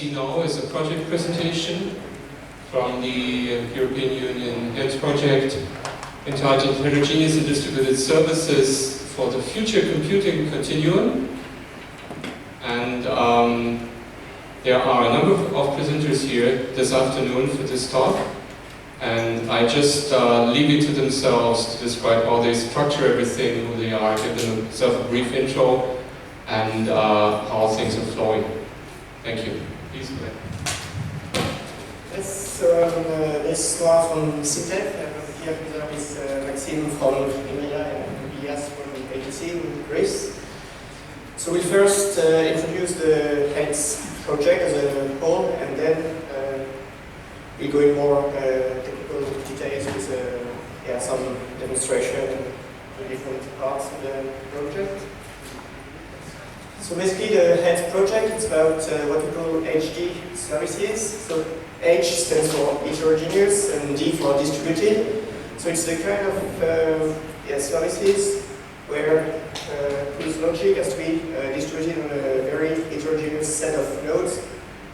see now is a project presentation from the European Union HEADS project entitled Heterogeneous and Distributed Services for the Future Computing Continuum. And there are a number of presenters here this afternoon for this talk. And I just leave it to themselves to describe how they structure everything, who they are, give themselves a brief intro, and how things are flowing. Thank you. Please go ahead. Yes, so this is Noah from CITEF. Here is Maxime from EMEA and Tobias from ATC in Greece. So we first introduce the HEADS project as a whole, and then we go in more technical details with some demonstration and the different parts of the project. So basically the HEADS project is about what we call HD services. So H stands for heterogeneous and D for distributed. So it's the kind of services where whose logic has to be distributed on a very heterogeneous set of nodes,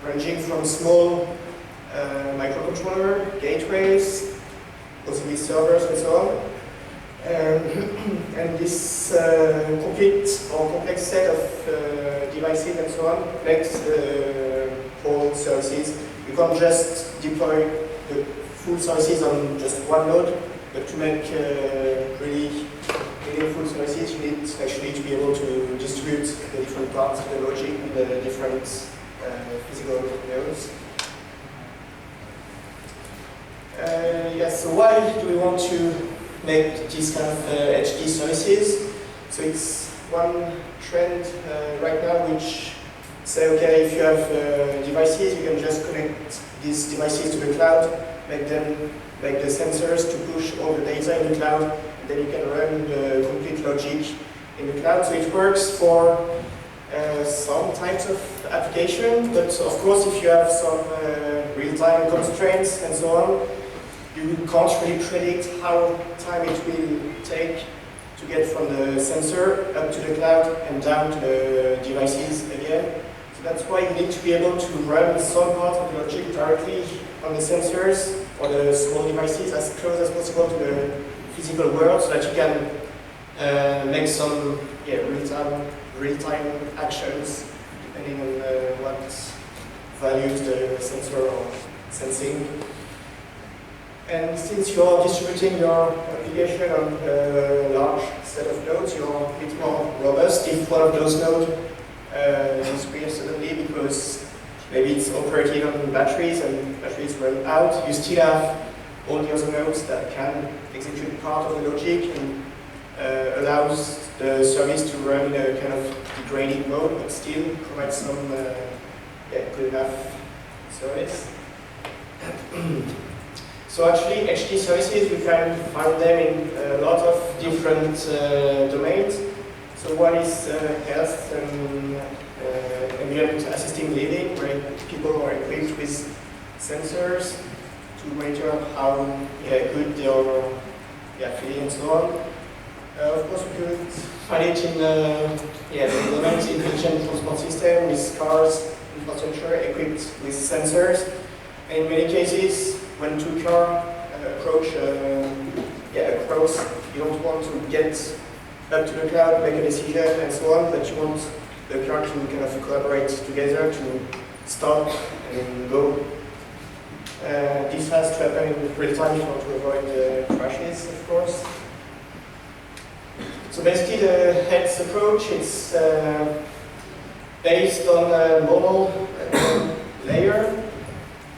ranging from small microcontroller, gateways, possibly servers and so on. And this complete or complex set of devices and so on makes whole services. You can't just deploy the full services on just one node, but to make really meaningful services, you need actually to be able to distribute the different parts of the logic in the different physical nodes. So why do we want to make this kind of HD services? So it's one trend right now which say, okay, if you have devices, you can just connect these devices to the cloud, make the sensors to push all the data in the cloud, and then you can run the complete logic in the cloud. So it works for some types of application, but of course if you have some real-time constraints and so on, you can't really predict how time it will take to get from the sensor up to the cloud and down to the devices again. So that's why you need to be able to run some part of the logic directly on the sensors or the small devices as close as possible to the physical world, so that you can make some real-time actions depending on what values the sensor or sensing. And since you are distributing your application on a large set of nodes, you're a bit more robust if one of those nodes disappears suddenly because maybe it's operating on batteries and batteries run out. You still have all the other nodes that can execute part of the logic and allows the service to run in a kind of degraded mode, but still provide some good enough service. So actually, HD services, we can find them in a lot of different domains. So one is health and ambient assisted living, where people are equipped with sensors to monitor how good they are feeling and so on. Of course, we could find it in the domains intelligent transport system with cars, infrastructure equipped with sensors. And in many cases, when two cars approach a cross, you don't want to get up to the cloud, make a decision and so on, but you want the car to kind of collaborate together to stop and go. This has to happen in real time in order to avoid crashes, of course. So basically the HEADS approach is based on a model layer,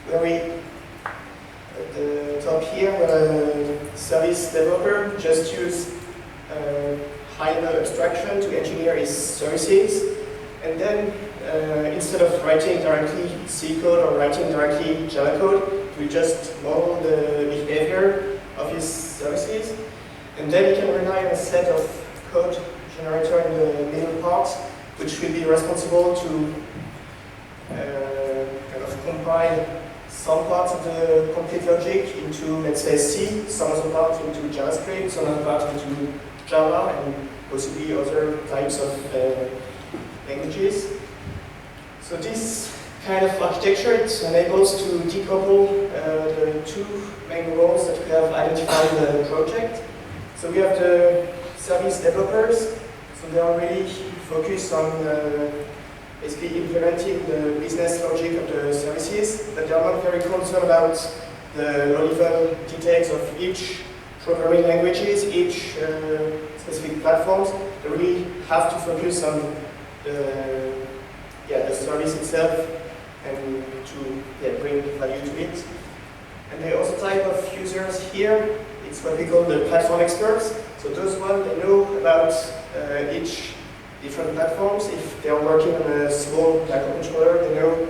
where we at the top here, a service developer just use high-level abstraction to engineer his services, and then instead of writing directly C code or writing directly Java code, we just model the behavior of his services, and then he can rely on a set of code generator in the middle part, which will be responsible to kind of compile some parts of the complete logic into, let's say, C, some other parts into JavaScript, some other parts into Java, and possibly other types of languages. So this kind of architecture. It enables to decouple the two main roles that we have identified in the project. So we have the service developers, so they are really focused on basically implementing the business logic of the services, but they are not very concerned about the low-level details of each programming languages, each specific platforms. They really have to focus on the service itself and to bring value to it. And the other type of users here, it's what we call the platform experts. So those ones, they know about each different platforms. If they are working on a small microcontroller, they know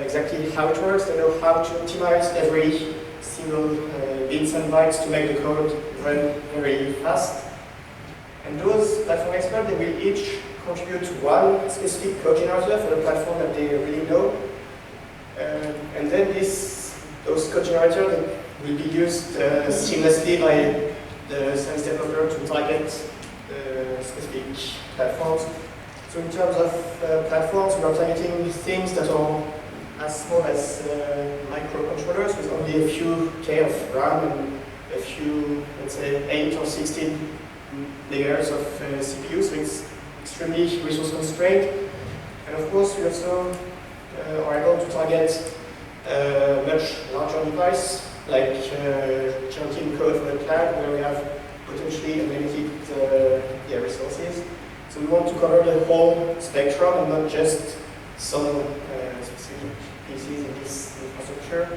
exactly how it works. They know how to optimize every single bits and bytes to make the code run very fast. And those platform experts, they will each contribute to one specific code generator for the platform that they really know. And then those code generators will be used seamlessly by the service developer to target specific platforms. So in terms of platforms, we are targeting things that are as small as microcontrollers with only a few K of RAM and a few, let's say, 8 or 16 layers of CPU, so it's extremely resource constrained. And of course, we also are able to target much larger device, like chunking code for the cloud, where we have potentially unlimited resources. So we want to cover the whole spectrum and not just some specific pieces in this infrastructure.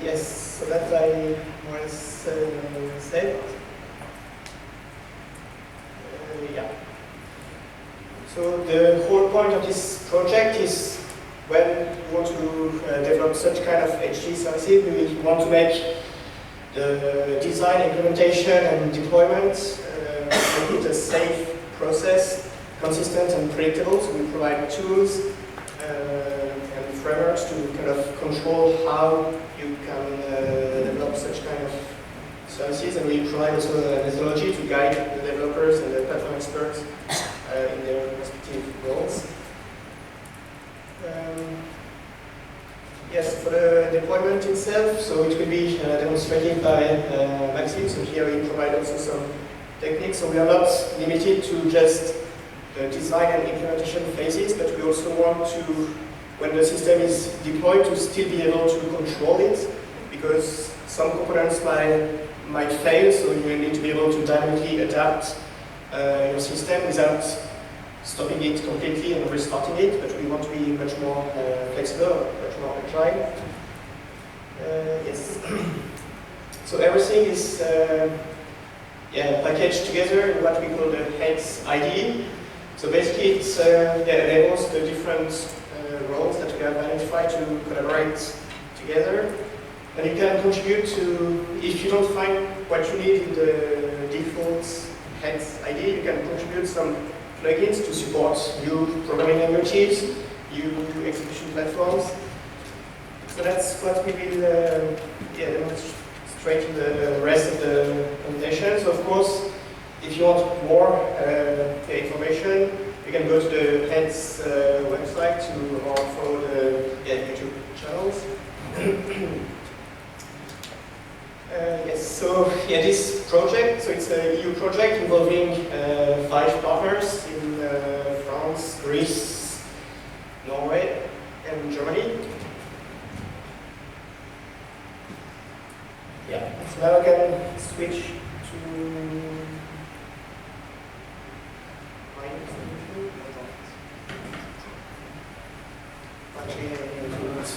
Yes, so that I was said. Yeah. So the whole point of this project is when we want to develop such kind of HT services, we want to make the design, implementation, and deployment make it a safe process, consistent and predictable. So we provide tools and frameworks to kind of control how you can develop such kind of services, and we provide also a methodology to guide the developers and the platform experts in their respective roles. Yes, for the deployment itself, so it will be demonstrated by Maxime. So here we provide also some techniques. So we are not limited to just the design and implementation phases, but we also want to, when the system is deployed, to still be able to control it, because some components might fail, so you need to be able to dynamically adapt your system without stopping it completely and restarting it, but we want to be much more flexible, much more agile. Yes. So everything is packaged together in what we call the Heads IDE. So basically it enables the different roles that we have identified to collaborate together. And you can contribute to, if you don't find what you need in the default Heads IDE, you can contribute some plugins to support new programming languages, new execution platforms. So that's what we will demonstrate in the rest of the presentation. So of course, if you want more information, you can go to the Heads website or follow the YouTube channels. Yes, so this project, so it's a EU project involving 5 partners in France, Greece, Norway, and Germany. Yeah, so now I can switch to my presentation. Actually, I can do it.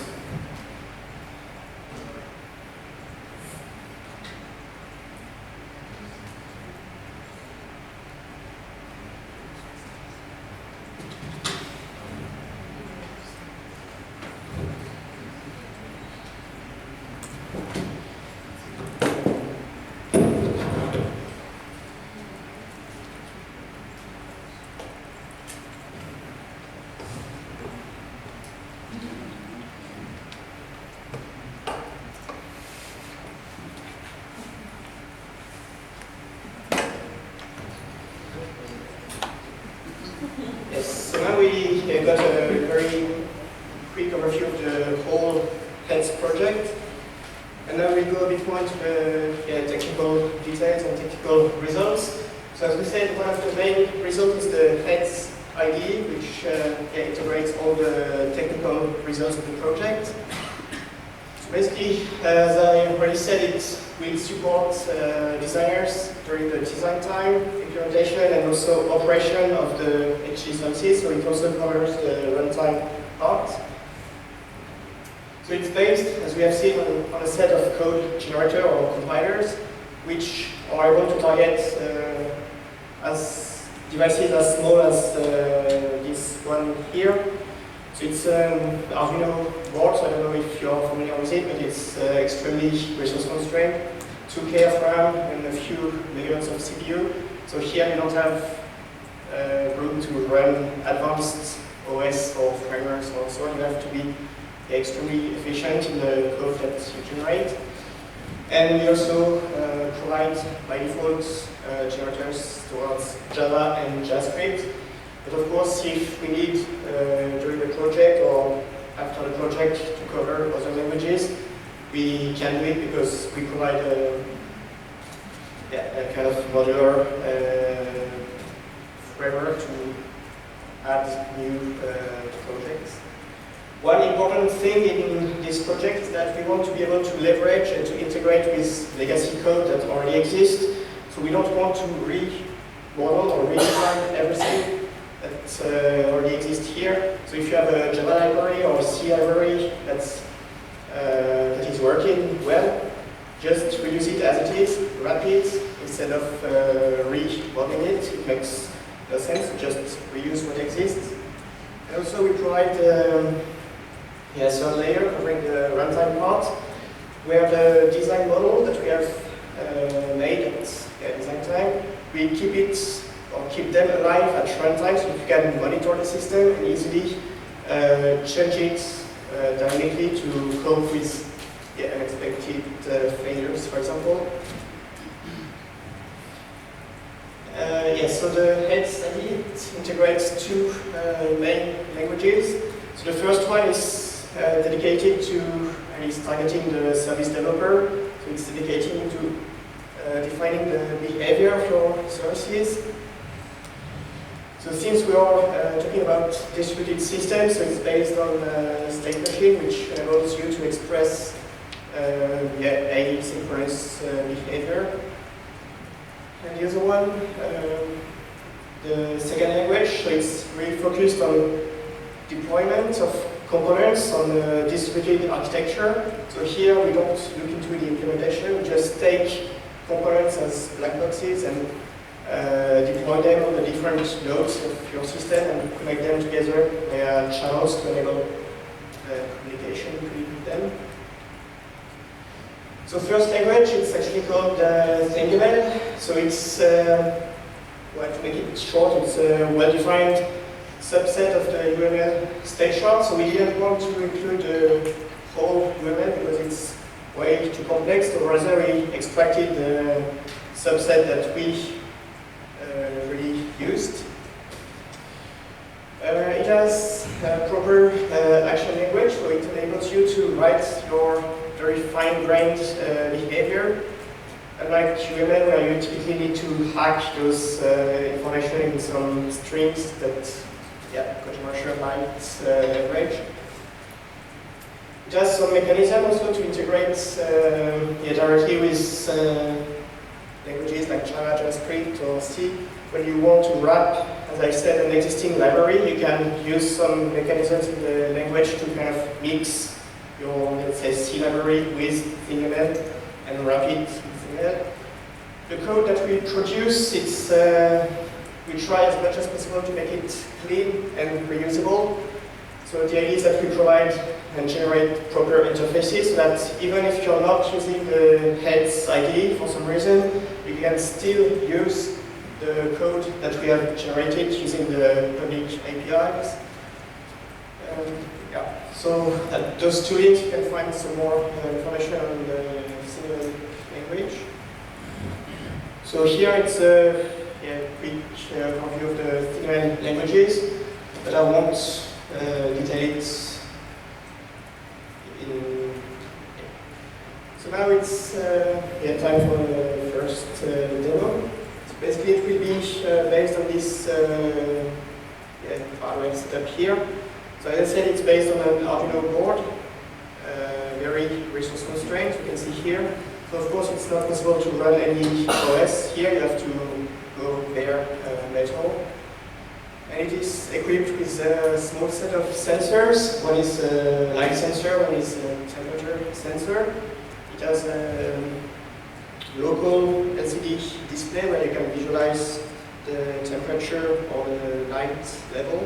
you've got a very quick overview of the whole Heads project. And now we go a bit more into the technical details and technical results. So as we said, one of the main results is the Heads IDE, which integrates all the technical results of the project. So basically, as I already said, it will support designers during the design time, implementation, and also operation of the HG services. So it also covers the runtime part. So it's based, as we have seen, on a set of code generator or compilers, which are able to target as devices as small as this one here. So it's Arduino board, so I don't know if you're familiar with it, but it's extremely resource constrained. 2K of RAM and a few megahertz of CPU. So here you don't have room to run advanced OS or frameworks or so on. You have to be extremely efficient in the code that you generate. And we also provide by default generators towards Java and JavaScript. But of course, if we need during the project or after the project to cover other languages, we can do it because we provide a kind of modular framework to add new projects. One important thing in this project is that we want to be able to leverage and to integrate with legacy code that already exists. So we don't want to remodel or redesign everything that already exists here. So if you have a Java library or a C library that is working well, just reuse it as it is, wrap it, instead of remodeling it. It makes no sense to just reuse what exists. And also we provide a third layer covering the runtime part, where the design model that we have made at design time, we keep it or keep them alive at runtime, so you can monitor the system and easily change it dynamically to cope with unexpected failures, for example. So the Heads IDE integrates two main languages. So the first one is dedicated to, and is targeting the service developer. So it's dedicated to defining the behavior of your services. So since we are talking about distributed systems, so it's based on state machine, which enables you to express asynchronous behavior. And the other one, the second language, so it's really focused on deployment of components on the distributed architecture. So here we don't look into the implementation, we just take components as black boxes and deploy them on the different nodes of your system and connect them together via channels to enable communication between them. So first language, it's actually called Continuum. So it's, well, to make it short, it's a well-defined subset of the UML state chart. So we didn't want to include the whole UML because it's way too complex. So rather we extracted the subset that we really used. It has a proper action language, so it enables you to write your very fine-grained behavior. Unlike UML, where you typically need to hack those information in some strings that commercial might leverage. It has some mechanism also to integrate directly with languages like Java, JavaScript, or C. When you want to wrap, as I said, an existing library, you can use some mechanisms in the language to kind of mix your, let's say, C library with ThingML and wrap it with ThingML. The code that we produce, it's we try as much as possible to make it clean and reusable. So the idea is that we provide and generate proper interfaces so that even if you're not using the Heads IDE for some reason, you can still use the code that we have generated using the public APIs. So at those two links you can find some more information on the single language. So here it's a quick overview of the single languages, but I won't detail it in. So now it's time for the first demo. So basically it will be based on this hardware setup here. So as I said, it's based on an Arduino board, very resource constrained, you can see here. So of course it's not possible to run any OS here, you have to go bare metal. And it is equipped with a small set of sensors. One is a light sensor, one is a temperature sensor. It has a local LCD display where you can visualize the temperature or the light level.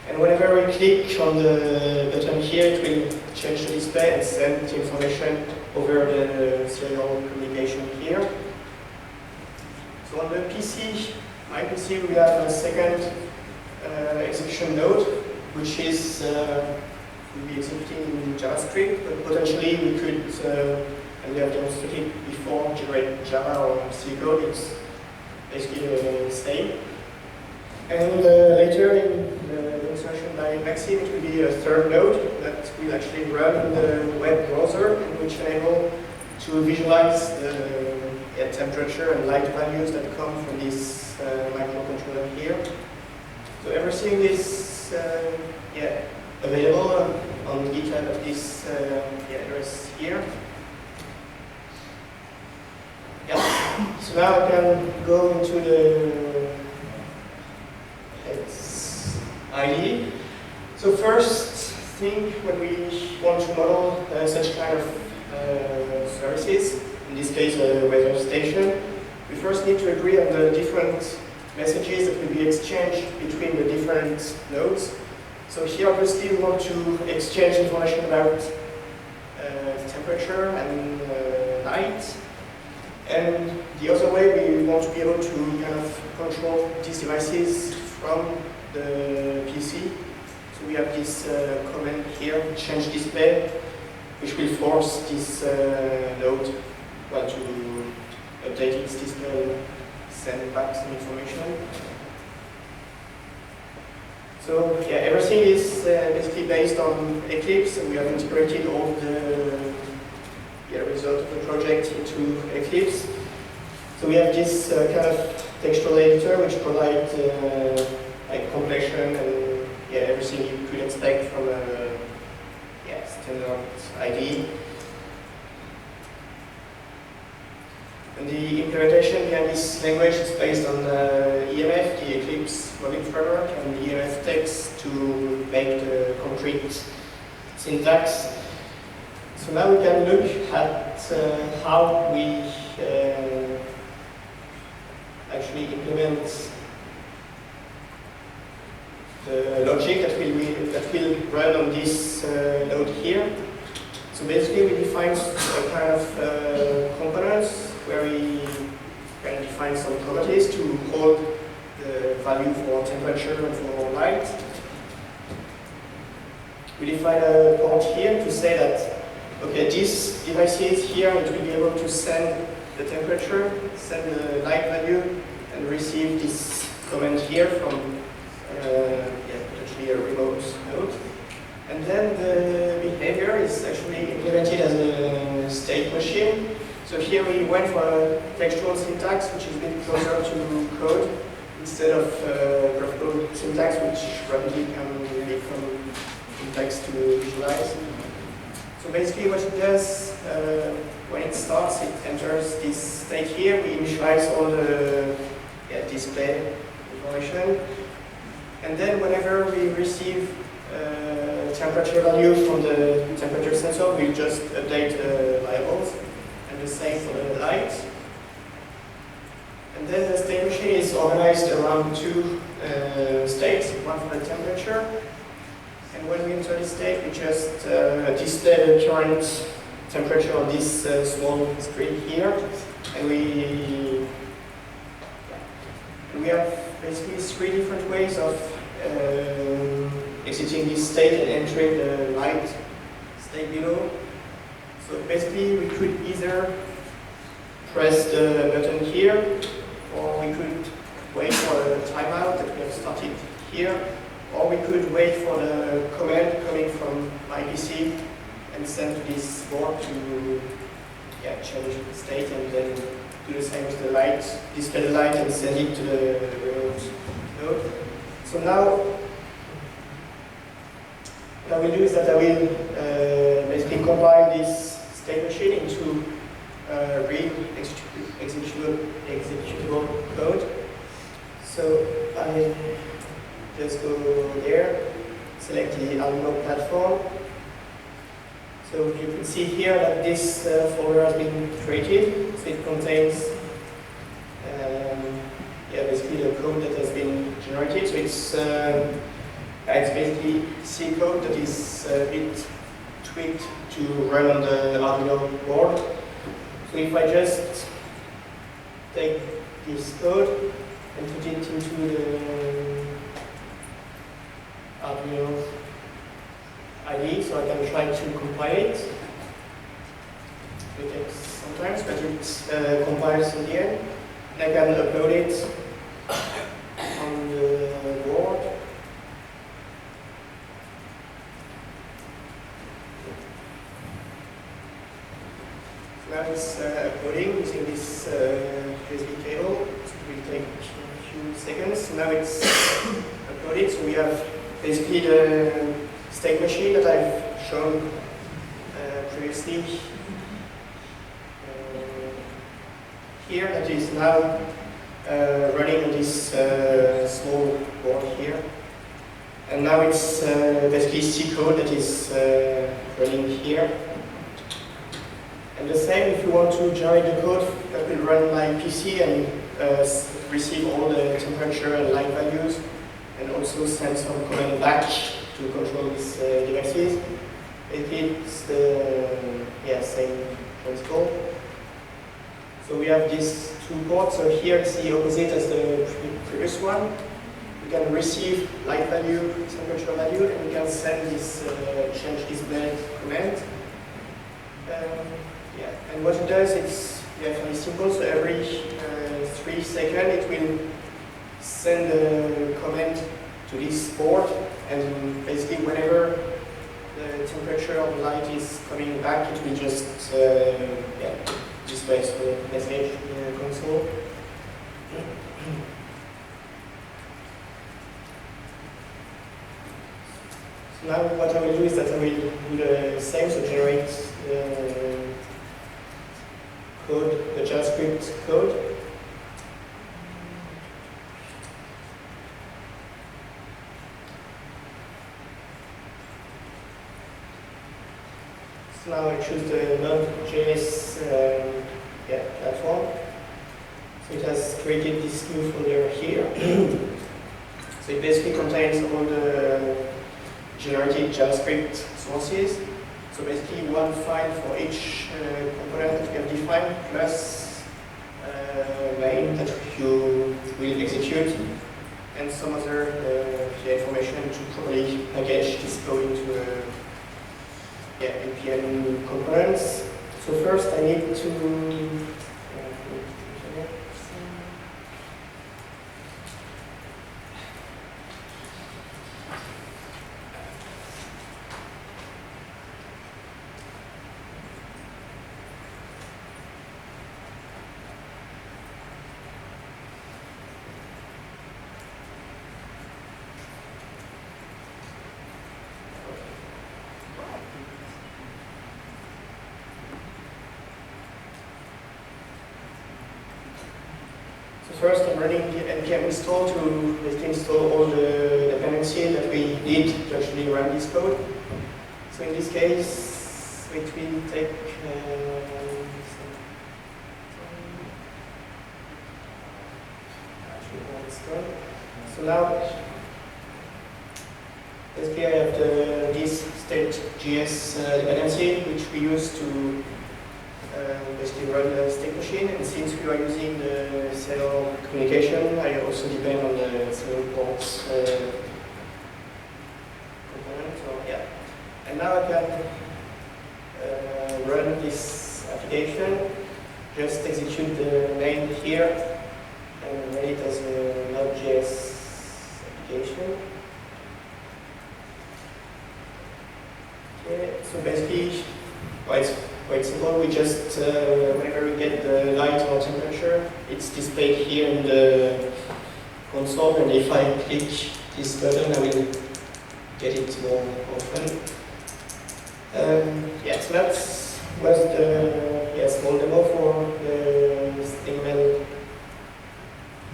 And whenever we click on the button here, it will change the display and send the information over the serial communication here. So on the PC, my PC, we have a second execution node, which is will be executing in JavaScript, but potentially we could, and we have demonstrated before, generate Java or C code. It's basically the same. And later in the demonstration by Maxime, it will be a third node that will actually run in the web browser, and which enable to visualize the temperature and light values that come from this microcontroller here. So everything is available on GitHub at this address here. So now I can go into the IDE. So first thing, when we want to model such kind of services, in this case a weather station, we first need to agree on the different messages that will be exchanged between the different nodes. So here obviously we want to exchange information about temperature and light. And the other way, we want to be able to kind of control these devices from the PC. So we have this command here, change display, which will force this node to update its display, send back some information. So everything is basically based on Eclipse, and we have integrated all the result of the project into Eclipse. So we have this kind of textual editor which provides like completion and everything you could expect from a standard IDE. And the implementation behind this language is based on EMF, the Eclipse modeling framework, and the EMF text to make the concrete syntax. So now we can look at how we actually implement the logic that will run on this node here. So basically we define a kind of components where we can define some properties to hold the value for temperature and for light. We define a port here to say that okay, these devices here, it will be able to send the temperature, send the light value, and receive this command here from potentially a remote node. And then the behavior is actually implemented as a state machine. So here we went for a textual syntax, which is a bit closer to code, instead of graphical syntax, which rapidly can become complex to visualize. So basically what it does, when it starts, it enters this state here. We initialize all the display information. And then whenever we receive temperature value from the temperature sensor, we just update the labels. And the same for the light. And then the state machine is organized around two states, one for the temperature. And when we enter this state, we just display the current temperature on this small screen here. And we have basically three different ways of exiting this state and entering the light state below. So basically we could either press the button here, or we could wait for a timeout that we have started here, or we could wait for the command coming from my PC and send to this board to change the state, and then do the same with the light, display the light and send it to the remote node. So now what I will do is that I will basically compile this state machine into real executable code. So I just go there, select the Arduino platform. So you can see here that this folder has been created. So it contains basically the code that has been generated. So it's basically C code that is a bit tweaked to run on the Arduino board. So if I just take this code and put it into the Arduino IDE, so I can try to compile it. It takes some time, but it compiles in the end. And I can upload it on the board. So now it's uploading using this USB cable. So it will take a few seconds. So now it's uploaded. So we have basically the state machine that I've shown previously here, that is now running on this small board here. And now it's basically C code that is running here. And the same if you want to generate the code that will run my PC and receive all the temperature and light values, and also send some command back to control these devices. It's the same principle. So we have these two ports. So here it's the opposite as the previous one. We can receive light value, temperature value, and we can send this change display command. And what it does, it's fairly simple. So every 3 seconds it will send a command to this board, and basically whenever the temperature of light is coming back, it will just display the message in the console. So now what I will do is that I will do the same, so generate the code, the JavaScript code. So now I choose the Node.js platform. So it has created this new folder here. So it basically contains all the generated JavaScript sources. So basically one file for each component that we have defined, plus main that you will execute, and some other information to probably package this code into NPM components. So first I need to first, I'm running the npm install to basically install all the dependencies that we need to actually run this code. So in this case, it will take So now, basically I have this state.js dependency, which we use to basically run the state machine, and since we are using the serial communication, I also depend on the serial ports component. So and now I can run this application, just execute the main here, and run it as a Node.js application. Yeah, so basically, well, it's quite simple. We just, whenever we get the light or temperature, it's displayed here in the console, and if I click this button, I will get it more often. Yeah, so that was the small demo for the StingMail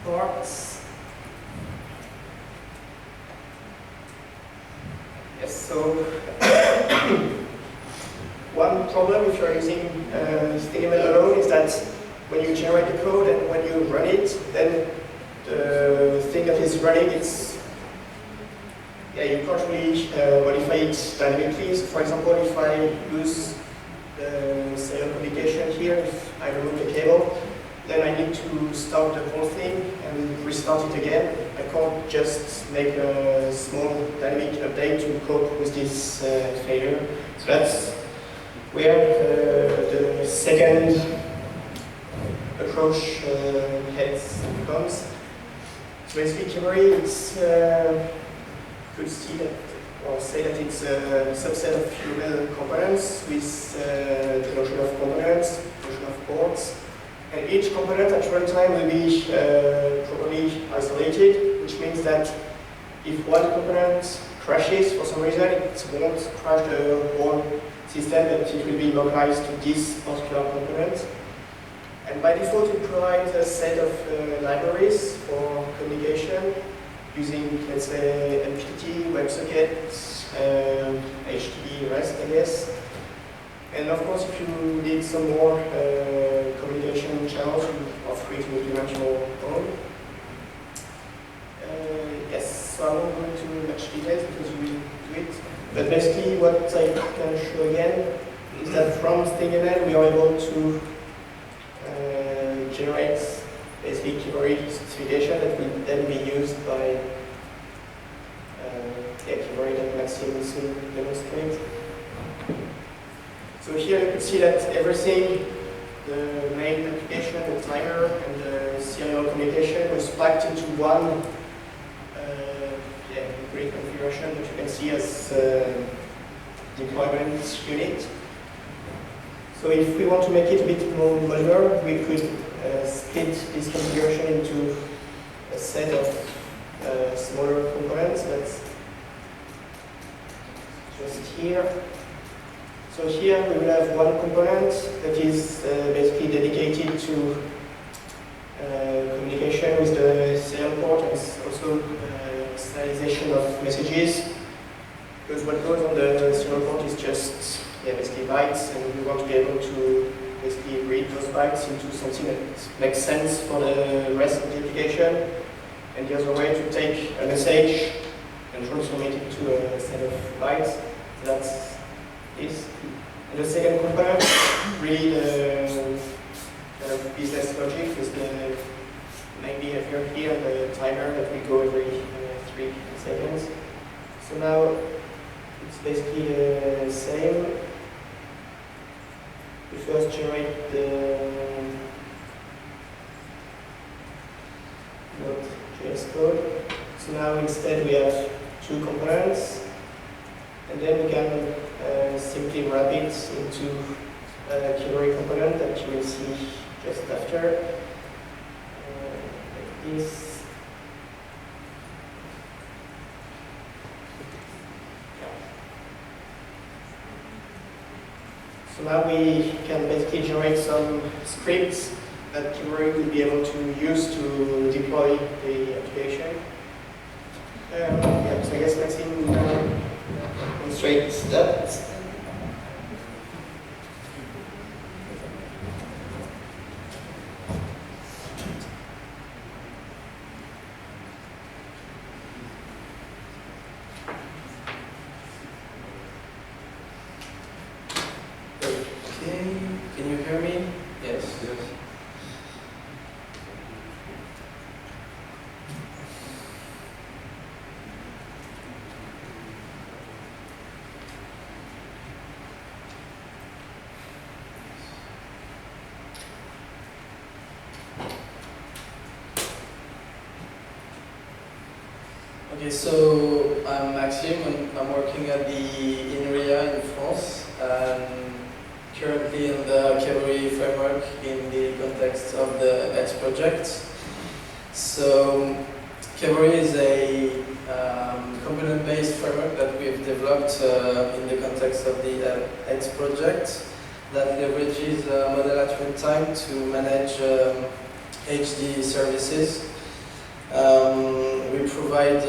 parts. Yes, so one problem if you're using StingMail alone is that when you generate the code and when you run it, then the thing that is running, you can't really modify it dynamically. So for example, if I use the serial communication here, if I remove the cable, then I need to start the whole thing and restart it again. I can't just make a small dynamic update to cope with this failure. So that's where the second approach comes. So basically, Kimmery, could see that, or say that it's a subset of UML components with the notion of components, notion of ports, and each component at runtime will be properly isolated, which means that if one component crashes for some reason, it won't crash the whole system, but it will be localized to this particular component. And by default, it provides a set of libraries for communication using, let's say, MQTT, WebSocket, HTTP, REST, I guess. And of course, if you need some more communication channels, you are free to implement your own. Yes, so I won't go into much details because we will do it. But basically, what I can show again is that from StingML, we are able to generate basically Kimmery specification that will then be used by Kimmery that Maxime will soon demonstrate. So here you can see that everything, the main application, the timer, and the serial communication was packed into one great configuration that you can see as deployment unit. So if we want to make it a bit more modular, we could split this configuration into a set of smaller components. That's just here. So here we will have one component that is basically dedicated to communication with the serial port, and also serialization of messages. Because what goes on the serial port is just basically bytes, and we want to be able to basically read those bytes into something that makes sense for the rest of the application. And the other way to take a message and transform it into a set of bytes. That's this. And the second component, really the kind of business logic, is the main behavior here, the timer that will go every 3 seconds. So now it's basically the same. We first generate the Node.js code. So now instead we have 2 components, and then we can simply wrap it into a Kimmery component that you will see just after. Like this. So now we can basically generate some scripts that Kimmery will be able to use to deploy the application. So I guess Maxime will demonstrate that. Can you hear me? Yes. Yes. Okay, so I'm Maxime, and I'm working at the INRI area in France, and currently in the Cavalry framework in the context of the X project. So Cavalry is a component-based framework that we've developed in the context of the X project that leverages model at runtime to manage HD services. We provide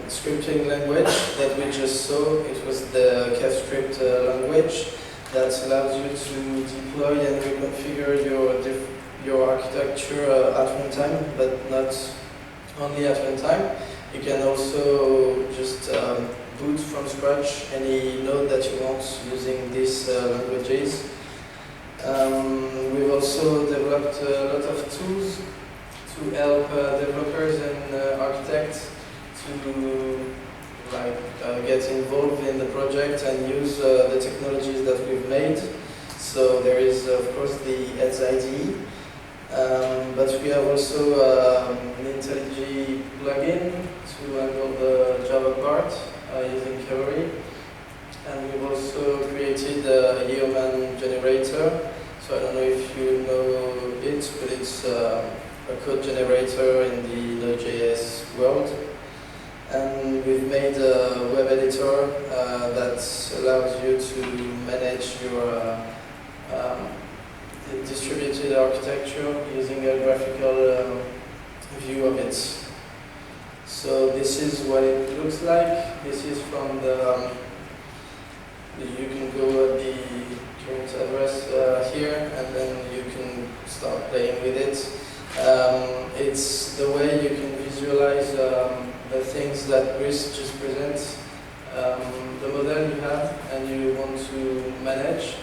scripting language that we just saw. It was the CavScript language that allows you to deploy and reconfigure your architecture at runtime, but not only at runtime. You can also just boot from scratch any node that you want using these languages. We've also developed a lot of tools to help developers and architects to get involved in the project and use the technologies that we've made. So there is of course the Heads IDE, but we have also an IntelliJ plugin to handle the Java part using Cavalry. And we've also created a Yeoman generator. So I don't know if you know it, but it's a code generator in the Node.js world. And we've made a web editor that allows you to manage your distributed architecture using a graphical view of it. So this is what it looks like. This is from the, you can go at the current address here, and then you can start playing with it. It's the way you can visualize the things that Brice just presents. The model you have and you want to manage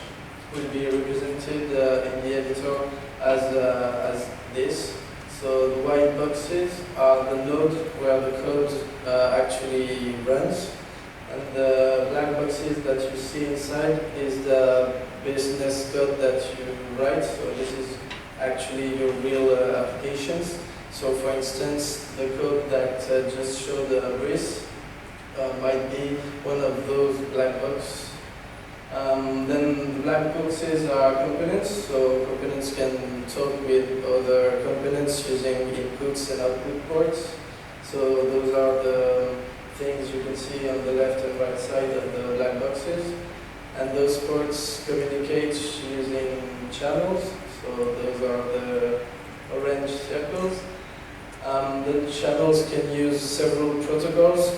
will be represented in the editor as this. So the white boxes are the node where the code actually runs, and the black boxes that you see inside is the business code that you write. So this is actually your real applications. So for instance, the code that just showed Brice might be one of those black boxes. Then the black boxes are components, so components can talk with other components using inputs and output ports. So those are the things you can see on the left and right side of the black boxes. And those ports communicate using channels, so those are the orange circles. The channels can use several protocols,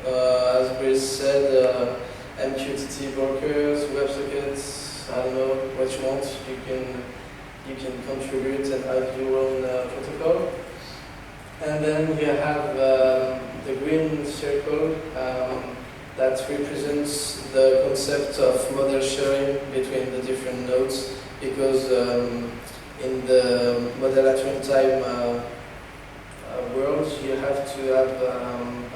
as Brice said, MQTT brokers, WebSockets, I don't know what you want. You can contribute and add your own protocol. And then you have the green circle that represents the concept of model sharing between the different nodes, because in the model at runtime world, you have to have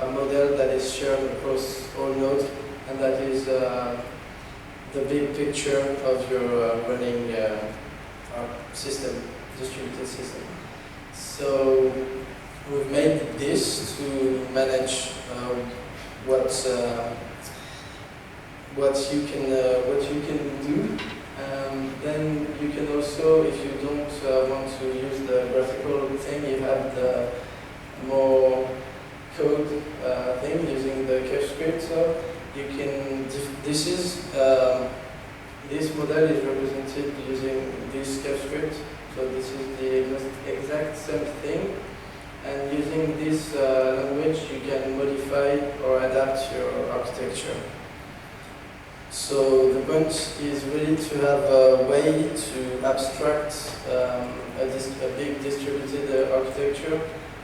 a model that is shared across all nodes, and that is the big picture of your running system, distributed system. So we've made this to manage what you can do. Then you can also, if you don't want to use the graphical thing, you have the more code thing using the CavScript. So you can, this model is represented using this CavScript. So this is the exact same thing. And using this language, you can modify or adapt your architecture. So the point is really to have a way to abstract a big distributed architecture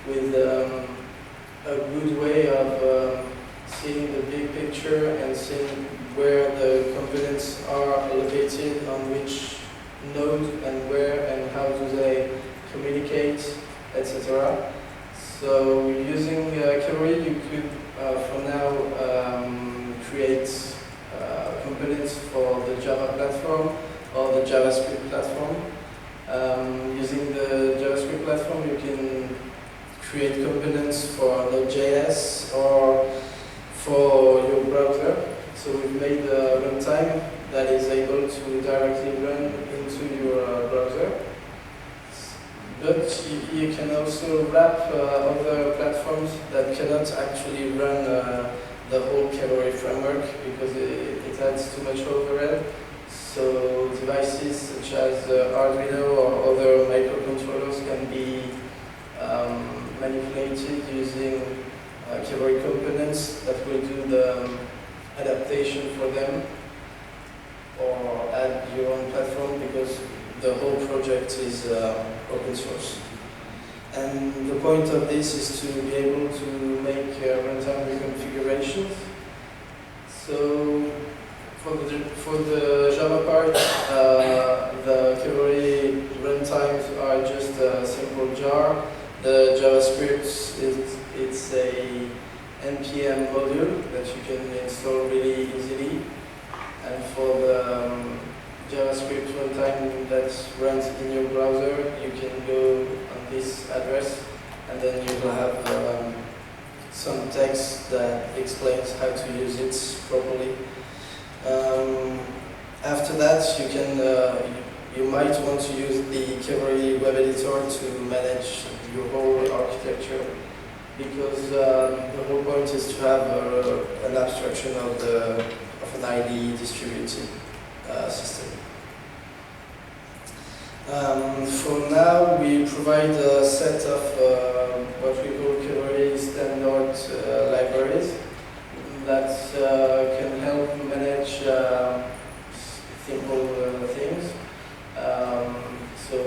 with a good way of seeing the big picture and seeing where the components are located on which node and where and how do they communicate, etc. So using Cavalry, you could, for now, create components for the Java platform or the JavaScript platform. Using the JavaScript platform, you can create components for Node.js or for your browser. So we've made runtime that is able to directly run into your browser. But you can also wrap other platforms that cannot actually run the whole cavalry framework because it adds too much overhead. So devices such as Arduino or other microcontrollers can be manipulated using cavalry components that will do the adaptation for them, or add your own platform because the whole project is open source. And the point of this is to be able to make runtime reconfigurations. So for the Java part, the cavalry runtimes are just a simple jar. The JavaScript it's a npm module that you can install really easily. And for the JavaScript runtime that runs in your browser, you can go on this address and then you will have some text that explains how to use it properly. After that, you might want to use the Cavalry web editor to manage your whole architecture, because the whole point is to have an abstraction of an IDE distributed system. For now, we provide a set of what we call Cavalry standard libraries that can help manage simple things. So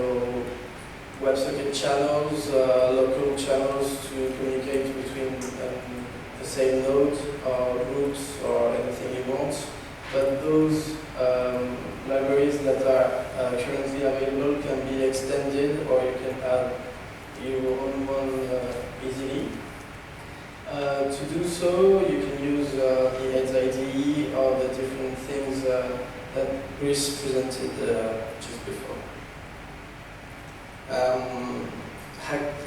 WebSocket channels, local channels to communicate between the same node or groups or anything you want. But those libraries that are currently available can be extended, or you can add your own one easily. To do so, you can use the IDE or the different things that Chris presented just before.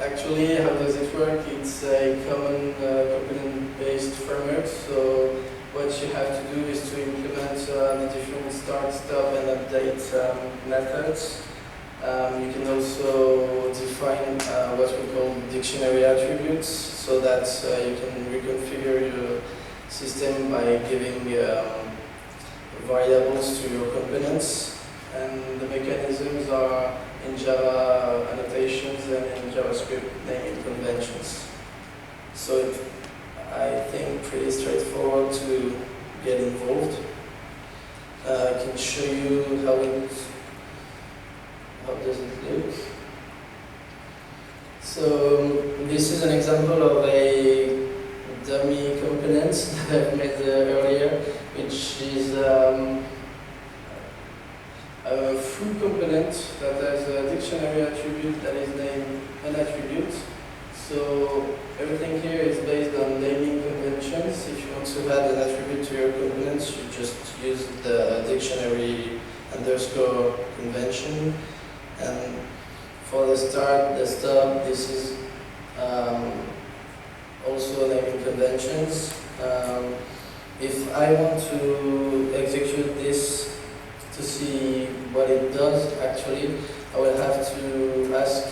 Actually, how does it work? It's a common component-based framework. So what you have to do is to implement the different start, stop, and update methods. You can also define what we call dictionary attributes, so that you can reconfigure your system by giving variables to your components. And the mechanisms are in Java annotations and in JavaScript naming conventions. So it's, I think, pretty straightforward to get involved. I can show you how does it look. So this is an example of a dummy component that I've made earlier, which is a full component that has a dictionary attribute that is named an attribute. So everything here is based on naming conventions. If you want to add an attribute to your components, you just use the dictionary underscore convention. And for the start, the stop, this is also naming conventions. If I want to execute this to see what it does actually, I will have to ask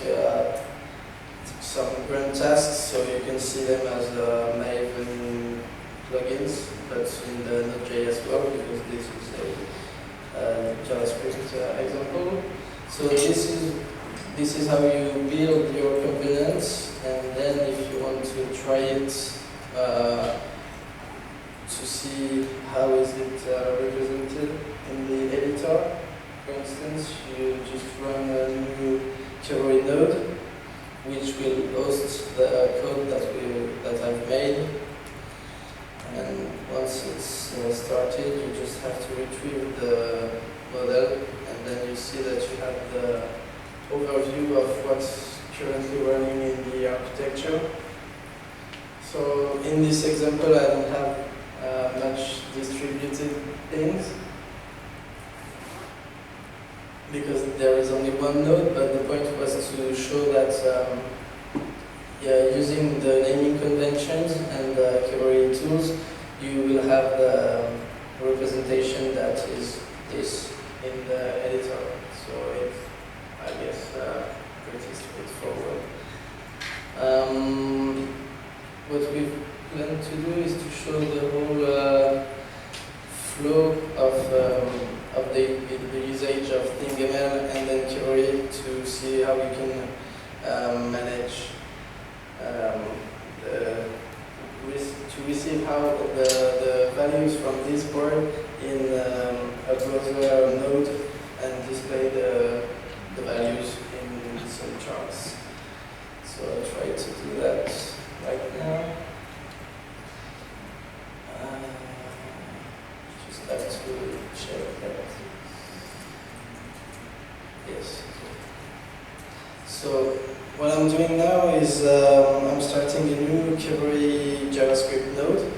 some grunt tasks, so you can see them as Maven plugins, but in the Node.js world, because this is a JavaScript example. So this is how you build your components, and then if you want to try it to see how is it represented in the editor, for instance, you just run a new Cavalry node, which will host the code that I've made. And once it's started, you just have to retrieve the model, and then you see that you have the overview of what's currently running in the architecture. So in this example, I don't have much distributed things, because there is only one node, but the point was to show that using the naming conventions and the Cavalry tools, you will have representation that is this in the editor. So it's, I guess, pretty straightforward. What we plan to do is to show the whole flow of the usage of ThingML and then Theory to see how we can manage to receive how the values from this board in a browser node and display the values in some charts. So I'll try to do that right now. Just have to check that. Yes. So what I'm doing now is I'm starting a new Cavalry JavaScript node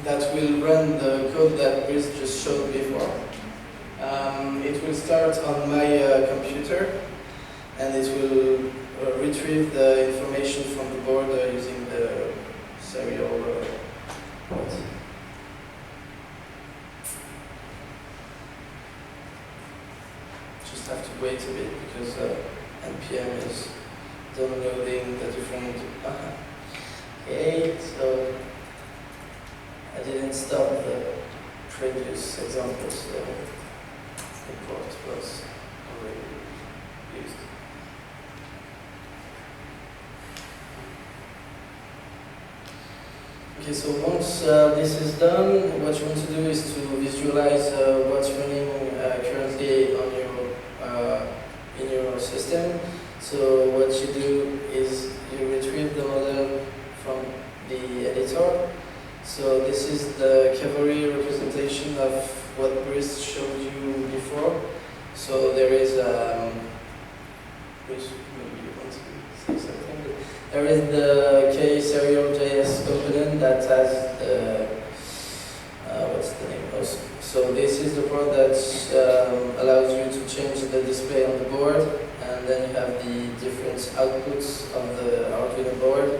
that will run the code that Brice just showed before. It will start on my computer and it will retrieve the information from the board using the serial port. Just have to wait a bit because NPM is downloading the different. Okay, so I didn't stop the previous example, so import was already used. Okay, so once this is done, what you want to do is to visualize what's running currently on your in your system. So what you do is you retrieve the model from the editor. So this is the Cavalry representation of what Brice showed you before. So there is which maybe you want to say something. There is the k-serial.js component that has the what's the name? So this is the part that allows you to change the display on the board, and then you have the different outputs of the Arduino board.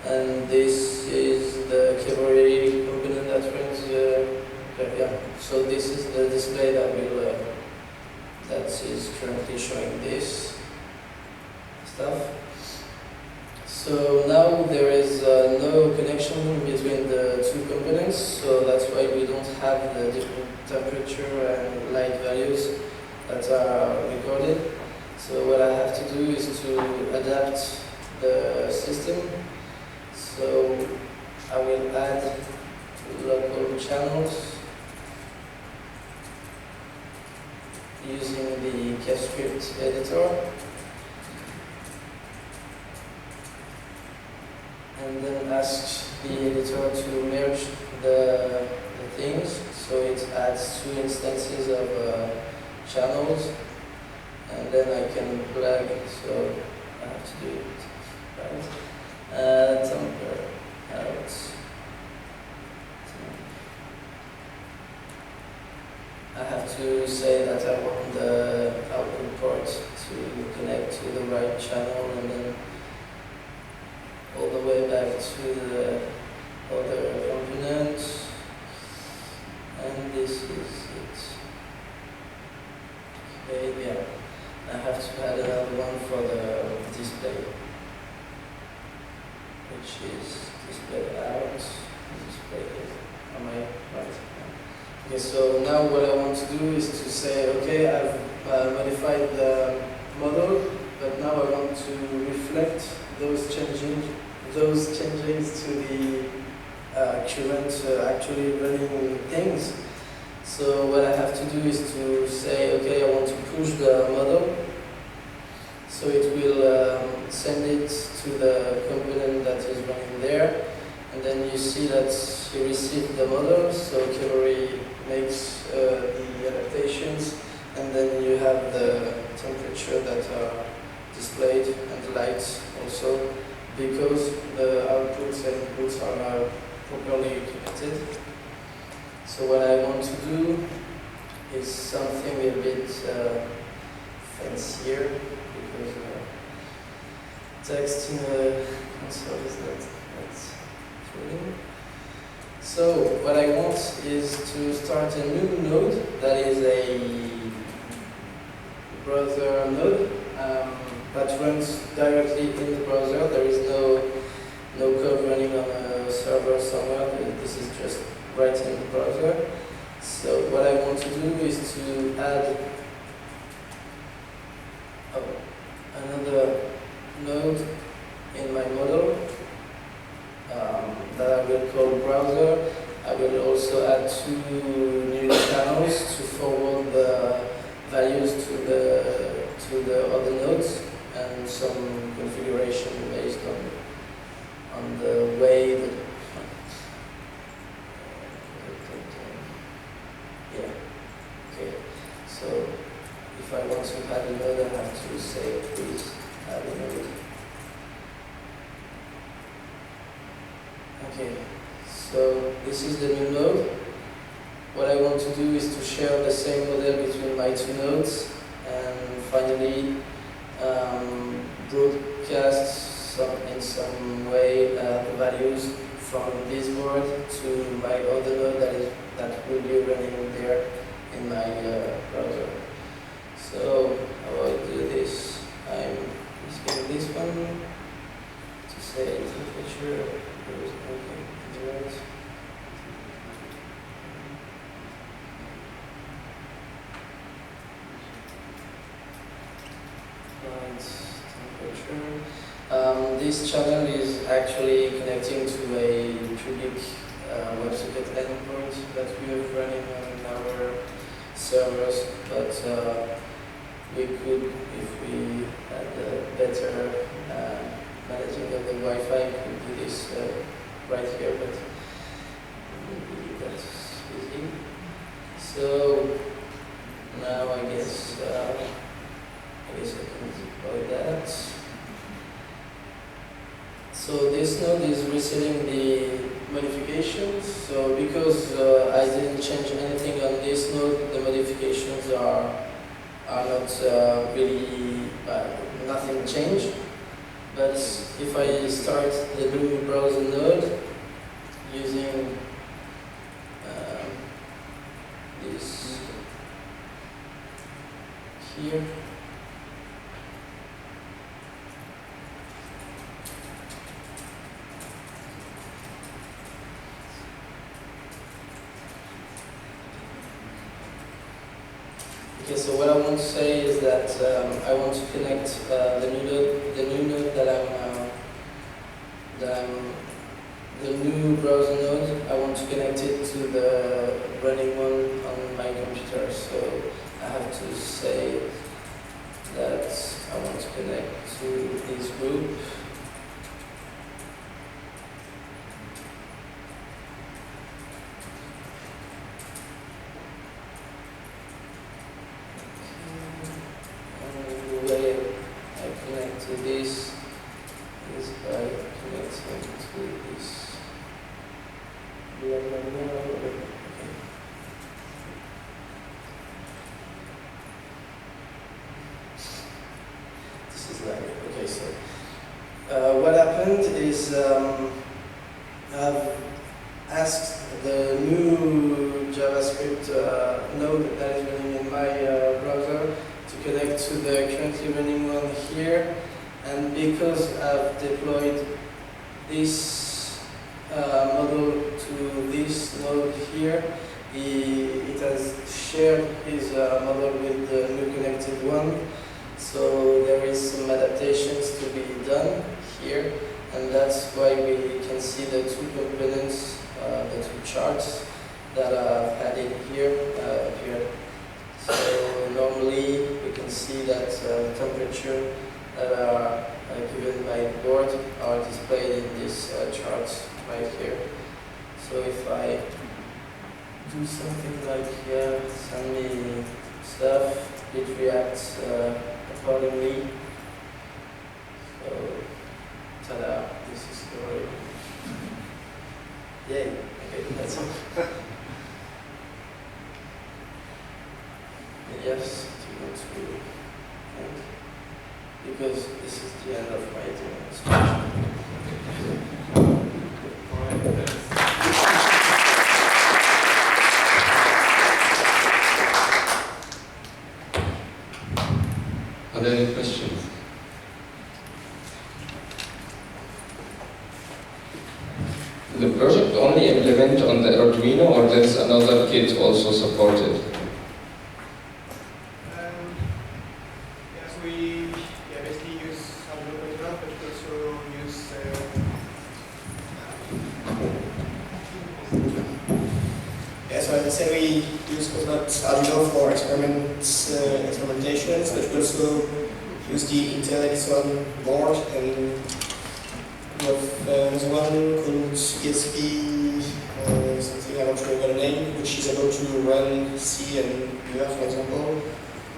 And this is the Cavalry component that runs. Yeah. So this is the display that will that is currently showing this stuff. So now there is no connection between the two components, so that's why we don't have the different temperature and light values that are recorded. So what I have to do is to adapt the system. So I will add local channels using the CapScript editor. And then ask the editor to merge the things. So it adds two instances of channels, and then I can plug. So I have to do it right. Temper out. I have to say that I want the output port to connect to the right channel, and then all the way back to the other component, and this is it. Okay, yeah. I have to add another one for the display, which is display out, display am I right? Okay, so now what I want to do is to say, okay, I've modified the model, but now I want to reflect those changes to the current actually running things. So what I have to do is to say, okay, I want to push the model. So it will send it to the component that is running there. And then you see that you receive the model, so Cavalry makes the adaptations, and then you have the temperature that are displayed and the lights also, because the outputs and inputs are now properly connected. So what I want to do is something a bit fancier, because text in the console is not true. So So what I want is to start a new node that is a browser node that runs directly in the browser. There is no code running on a server somewhere. This is just right in the browser. So what I want to do is to add another node in my model that I will call browser. I will also add 2 new channels to forward the values to the other nodes, and some configuration based on the way that So if I want to add a node, I have to say please add a node. Okay, so this is the new node. What I want to do is to share the same model between my 2 nodes, and finally broadcast in some way the values from this board to my other node that will be running there in my browser. So how I do this? I'm using this one to say temperature. This channel is actually connecting to a public WebSocket endpoint that we have running on our servers, but we could, if we had a better managing of the Wi-Fi, could do this right here, but maybe that's easy. So now I guess I can deploy that. So this node is receiving the modifications. So because I didn't change anything on this node, the modifications are not really nothing changed. But if I start the new browser node using this here. Okay, so what I want to say is that I want to connect the new node the new browser node. I want to connect it to the running one on my computer. So I have to say that I want to connect to this group. This is by connecting to this. This is like, okay, so what happened is I've asked the new JavaScript node that is running in my browser to connect to the currently running one here. And because I've deployed this model to this node here, it has shared his model with the new connected one. So there is some adaptations to be done here, and that's why we can see the 2 components, the 2 charts that are added here. So normally we can see that temperature that are given by the board are displayed in this chart right here. So if I do something like send me stuff, it reacts accordingly. So, ta-da, this is great. Yay, okay, that's it. Yes, do you want to end? Because this is the end of my demonstration. All right, thanks. Are there any questions? The project only implement on the Arduino, or there's another kit also supported? Yes, we basically use Arduino, but we also use so as I say, we use Arduino for experimentations, but we also use the Intel Edison board, and we have another one called ESP, something I'm not sure about the name, which is able to run C and UR, for example.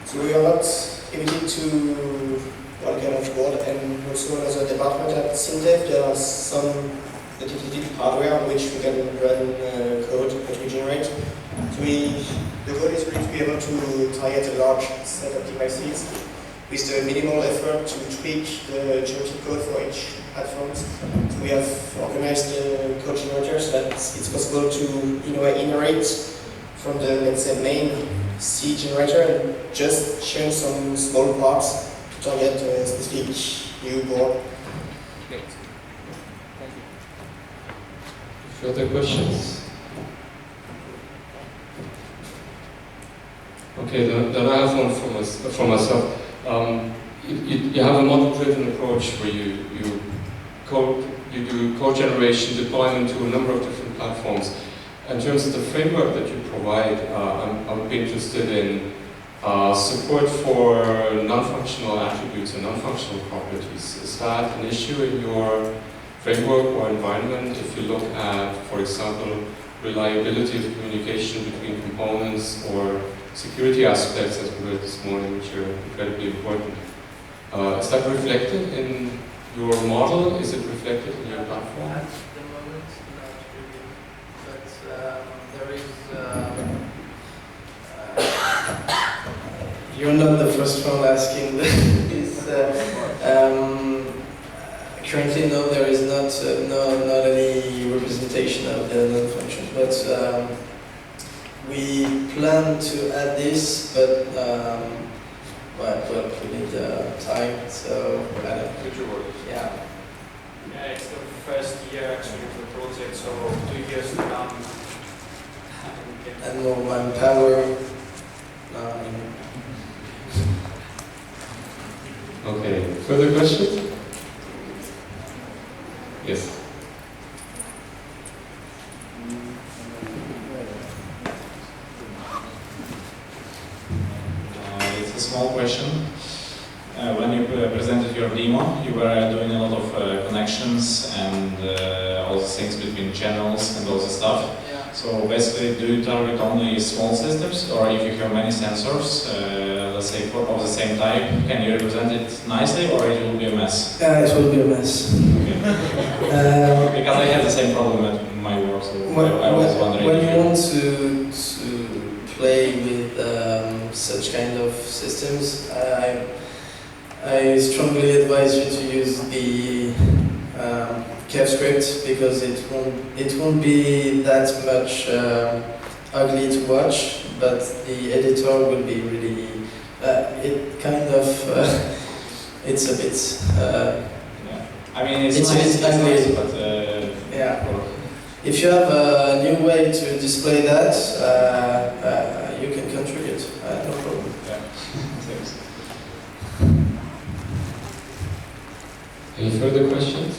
So we are not limited to one kind of board, and also another department at Syntef, there are some dedicated hardware on which we can run code that we generate. So the goal is really to be able to target a large set of devices with the minimal effort to tweak the geometric code for each platform. So we have organized the code generator so that it's possible to, in a way, inherit from the, let's say, main C generator and just change some small parts to target a specific new board. Further questions? Okay, then I have one for myself. You have a model-driven approach where you do code generation, deployment to a number of different platforms. In terms of the framework that you provide, I would be interested in support for non-functional attributes and non-functional properties. Is that an issue in your framework or environment? If you look at, for example, reliability of communication between components or security aspects, as we heard this morning, which are incredibly important. Is that reflected in your model? Is it reflected in your platform? At the moment, not really. But there is... you're not the first one asking this. Currently, no, there is not any representation of the non-function, but we plan to add this, but well, we need time, so I don't know. Future work. Yeah. Yeah, it's the first year actually of the project, so 2 years to come. And more manpower. Okay, further questions? Yes. It's a small question. When you presented your demo, you were doing a lot of connections and all the things between channels and all the stuff. Yeah. So basically, do you target only small systems, or if you have many sensors, let's say of the same type, can you represent it nicely, or it will be a mess? It will be a mess. Okay. Because I had the same problem at my work, so I was wondering. When you want to play with such kind of systems, I strongly advise you to use the Kev script, because it won't be that much ugly to watch, but the editor will be really it kind of it's a bit yeah. I mean it's nice, a bit ugly, but yeah. If you have a new way to display that, you can contribute. No problem. Yeah. Thanks. Any further questions?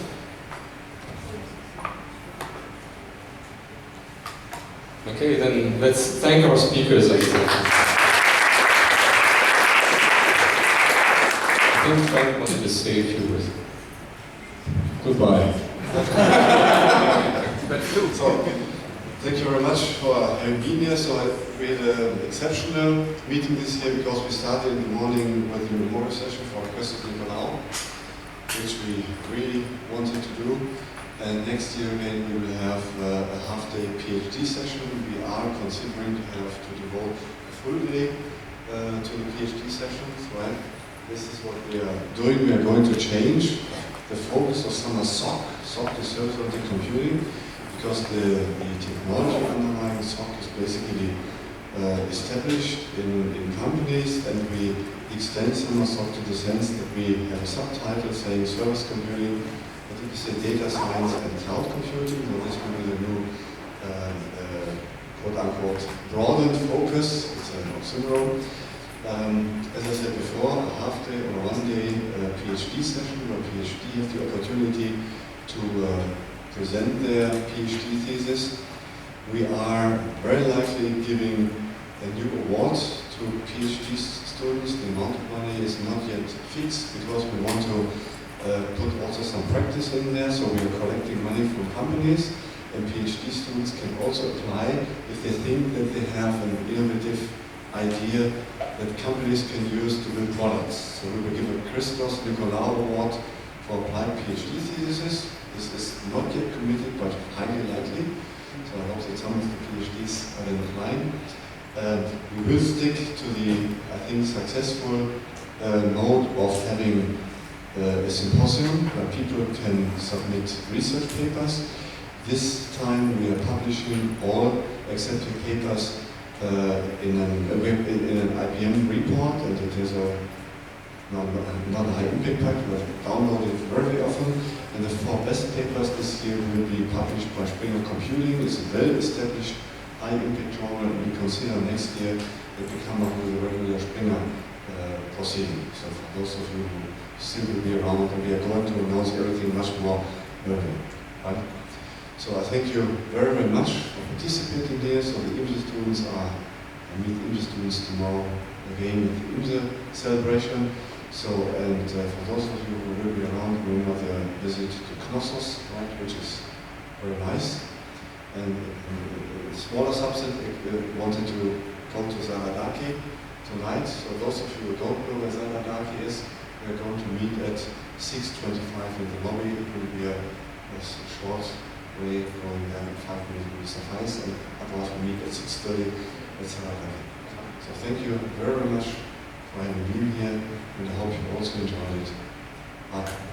Okay, then let's thank our speakers. I think Frank wanted to say a few words. Goodbye. So, thank you very much for having been here. So we had an exceptional meeting this year because we started in the morning with the memorial session for President Nicolau, which we really wanted to do. And next year again we will have a half-day PhD session. We are considering to devote a full day to the PhD sessions, right? This is what we are doing. We are going to change the focus of SummerSOC, SOC to service-oriented computing, because the technology underlying SOC is basically established in companies, and we extend SummerSOC to the sense that we have a subtitle saying service computing, I think we say data science and cloud computing, so this will be the new quote-unquote broadened focus. It's an oxymoron. As I said before, a half-day or a one-day PhD session where PhD have the opportunity to present their PhD thesis. We are very likely giving a new award to PhD students. The amount of money is not yet fixed because we want to put also some practice in there. So we are collecting money from companies, and PhD students can also apply if they think that they have an innovative idea that companies can use to build products. So we will give a Christos Nicolau Award for applied PhD theses. This is not yet committed, but highly likely. So I hope that some of the PhDs are then applying. We will stick to the, I think, successful mode of having a symposium where people can submit research papers. This time we are publishing all accepted papers in an IBM report, and it is not a high impact pack, but downloaded very often. And the 4 best papers this year will be published by Springer Computing. It's a well-established high impact journal, and we consider next year that we come up with a regular Springer proceeding. So for those of you who still will be around, and we are going to announce everything much more early. Right? So I thank you very, very much for participating there. So the IMSE students I meet IMSE students tomorrow again at the IMSE celebration. So, and for those of you who will be around, remember the visit to Knossos, right, which is very nice. And a smaller subset wanted to go to Zaradaki tonight. So those of you who don't know where Zaradaki is, we're going to meet at 6:25 in the lobby. It will be a short way going there in 5 minutes will suffice, and otherwise we meet at 6:30 at Zaradaki. So thank you very, very much for having been here, and I hope you also enjoyed it. Bye.